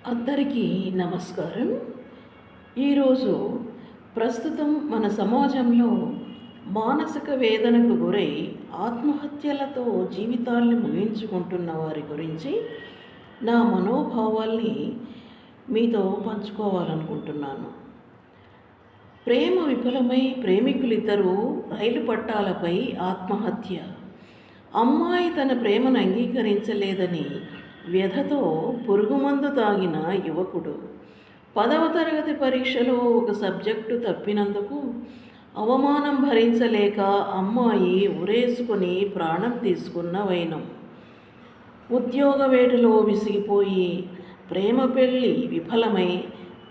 అందరికీ నమస్కారం. ఈరోజు ప్రస్తుతం మన సమాజంలో మానసిక వేదనకు గురై ఆత్మహత్యలతో జీవితాల్ని ముగించుకుంటున్న వారి గురించి నా మనోభావాల్ని మీతో పంచుకోవాలనుకుంటున్నాను. ప్రేమ విఫలమై ప్రేమికులిద్దరూ రైలు పట్టాలపై ఆత్మహత్య. అమ్మాయి తన ప్రేమను అంగీకరించలేదని వ్యధతో పురుగుమందు తాగిన యువకుడు. 10వ తరగతి పరీక్షలో ఒక సబ్జెక్టు తప్పినందుకు అవమానం భరించలేక అమ్మాయి ఉరేసుకుని ప్రాణం తీసుకున్న వైనం. ఉద్యోగ వేటలో విసిగిపోయి ప్రేమ పెళ్ళి విఫలమై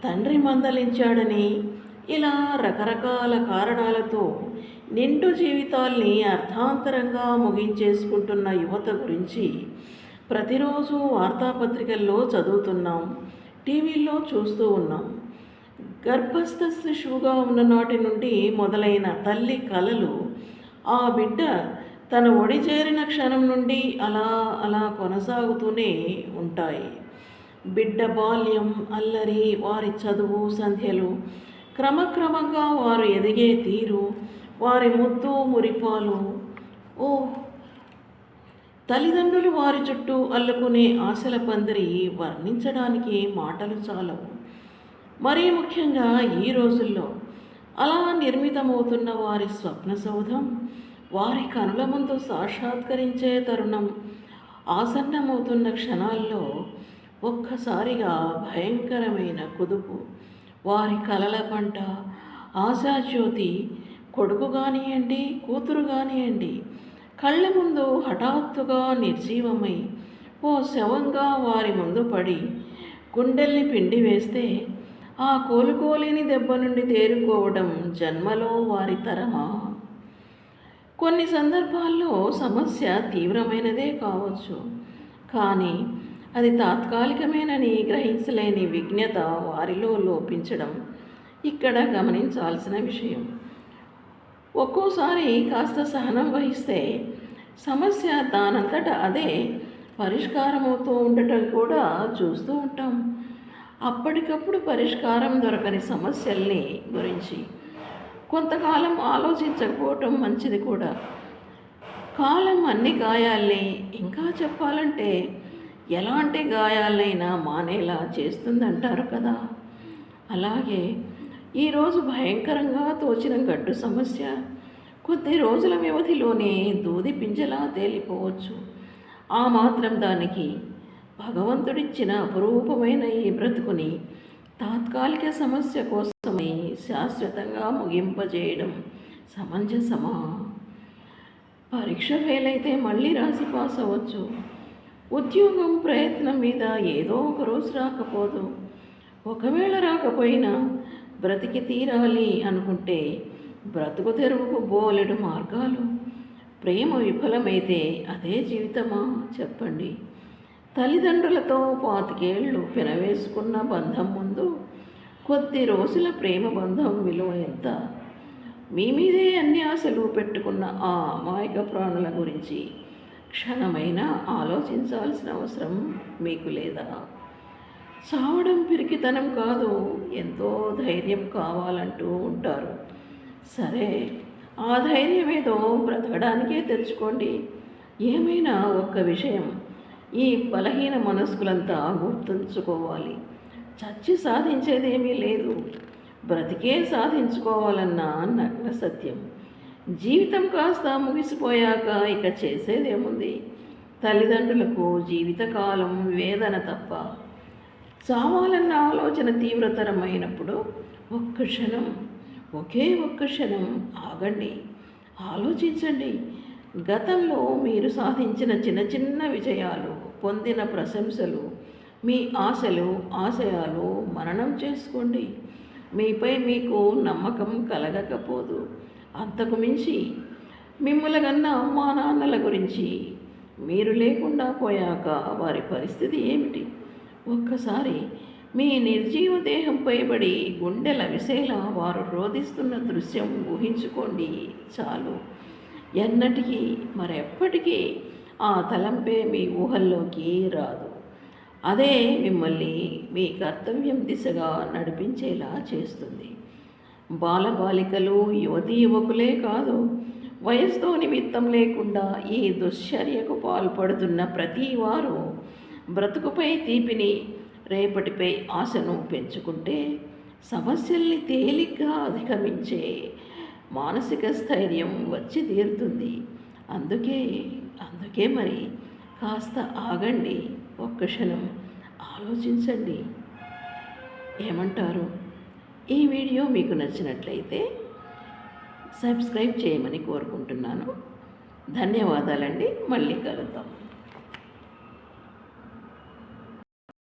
తండ్రి మందలించాడని, ఇలా రకరకాల కారణాలతో నిండు జీవితాల్ని అర్థాంతరంగా ముగించేసుకుంటున్న యువత గురించి ప్రతిరోజు వార్తాపత్రికల్లో చదువుతున్నాం, టీవీల్లో చూస్తూ ఉన్నాం. గర్భస్థ శిశువుగా ఉన్న నాటి నుండి మొదలైన తల్లి కలలు ఆ బిడ్డ తన ఒడి చేరిన క్షణం నుండి అలా అలా కొనసాగుతూనే ఉంటాయి. బిడ్డ బాల్యం, అల్లరి, వారి చదువు సంధ్యలు, క్రమక్రమంగా వారు ఎదిగే తీరు, వారి ముద్దు మురిపాలు, తల్లిదండ్రులు వారి చుట్టూ అల్లుకునే ఆశల పందిరి వర్ణించడానికి మాటలు చాలవు. మరీ ముఖ్యంగా ఈ రోజుల్లో అలా నిర్మితమవుతున్న వారి స్వప్న సౌధం వారి కనుల ముందు సాక్షాత్కరించే తరుణం ఆసన్నమవుతున్న క్షణాల్లో ఒక్కసారిగా భయంకరమైన కుదుపు. వారి కలల పంట, ఆశాజ్యోతి, కొడుకు కానివ్వండి, కూతురు కానివ్వండి, కళ్ళ ముందు హఠాత్తుగా నిర్జీవమై ఓ శవంగా వారి ముందు పడి గుండెల్ని పిండి వేస్తే ఆ కోలుకోలేని దెబ్బ నుండి తేరుకోవడం జన్మలో వారి తరమా? కొన్ని సందర్భాల్లో సమస్య తీవ్రమైనదే కావచ్చు, కానీ అది తాత్కాలికమేనని గ్రహించలేని విజ్ఞత వారిలో లోపించడం ఇక్కడ గమనించాల్సిన విషయం. ఒక్కోసారి కాస్త సహనం వహిస్తే సమస్య దానంతట అదే పరిష్కారమవుతూ ఉండటం కూడా చూస్తూ ఉంటాం. అప్పటికప్పుడు పరిష్కారం దొరకని సమస్యల్ని గురించి కొంతకాలం ఆలోచించకపోవటం మంచిది కూడా. కాలం అన్ని గాయాల్ని, ఇంకా చెప్పాలంటే ఎలాంటి గాయాలైనా మానేలా చేస్తుందంటారు కదా. అలాగే ఈరోజు భయంకరంగా తోచిన గడ్డు సమస్య కొద్ది రోజుల వ్యవధిలోనే దూది పింజలా తేలిపోవచ్చు. ఆ మాత్రం దానికి భగవంతుడిచ్చిన అపురూపమైన ఈ బ్రతుకుని తాత్కాలిక సమస్య కోసమై శాశ్వతంగా ముగింపజేయడం సమంజసమా? పరీక్ష ఫెయిల్ అయితే మళ్ళీ రాసి పాస్ అవ్వచ్చు. ఉద్యోగం ప్రయత్నం మీద ఏదో ఒక రోజు రాకపోదు. ఒకవేళ రాకపోయినా బ్రతికి తీరాలి అనుకుంటే బ్రతుకు తెరువుకు బోలెడు మార్గాలు. ప్రేమ విఫలమైతే అదే జీవితమా చెప్పండి? తల్లిదండ్రులతో 25 ఏళ్ళు పెనవేసుకున్న బంధం ముందు కొద్ది రోజుల ప్రేమ బంధం విలువ ఎంత? మీ మీదే అన్ని ఆశలు పెట్టుకున్న ఆ అమాయక ప్రాణుల గురించి క్షణమైనా ఆలోచించాల్సిన అవసరం మీకు లేదా? చావడం పిరికితనం కాదు, ఎంతో ధైర్యం కావాలంటూ ఉంటారు. సరే, ఆ ధైర్యం ఏదో బ్రతకడానికే తెచ్చుకోండి. ఏమైనా ఒక్క విషయం ఈ బలహీన మనస్కులంతా గుర్తుంచుకోవాలి. చచ్చి సాధించేదేమీ లేదు, బ్రతికే సాధించుకోవాలన్న నగ్న సత్యం. జీవితం కాస్త ముగిసిపోయాక ఇక చేసేదేముంది? తల్లిదండ్రులకు జీవితకాలం వేదన తప్ప. చావాలన్న ఆలోచన తీవ్రతరమైనప్పుడు ఒక్క క్షణం, ఒకే ఒక్క క్షణం ఆగండి, ఆలోచించండి. గతంలో మీరు సాధించిన చిన్న చిన్న విజయాలు, పొందిన ప్రశంసలు, మీ ఆశలు ఆశయాలు మననం చేసుకోండి. మీపై మీకు నమ్మకం కలగకపోదు. అంతకు మించి మిమ్ములగన్న అమ్మా నాన్నల గురించి మీరు లేకుండా పోయాక వారి పరిస్థితి ఏమిటి? ఒక్కసారి మీ నిర్జీవ దేహంపై పడి గుండెల విసేలా వారు రోధిస్తున్న దృశ్యం ఊహించుకోండి చాలు. ఎన్నటికీ మరెప్పటికీ ఆ తలంపే మీ ఊహల్లోకి రాదు. అదే మిమ్మల్ని మీ కర్తవ్యం దిశగా నడిపించేలా చేస్తుంది. బాలబాలికలు, యువతీ యువకులే కాదు, వయసుతో నిమిత్తం లేకుండా ఈ దుశ్చర్యకు పాల్పడుతున్న ప్రతి వారు బ్రతుకుపై తీపిని, రేపటిపై ఆశను పెంచుకుంటే సమస్యల్ని తేలిగ్గా అధిగమించే మానసిక స్థైర్యం వచ్చి తీరుతుంది. అందుకే అందుకే మరి కాస్త ఆగండి, ఒక్క క్షణం ఆలోచించండి. ఏమంటారు? ఈ వీడియో మీకు నచ్చినట్లయితే సబ్స్క్రైబ్ చేయమని కోరుకుంటున్నాను. ధన్యవాదాలండి. మళ్ళీ కలుద్దాం.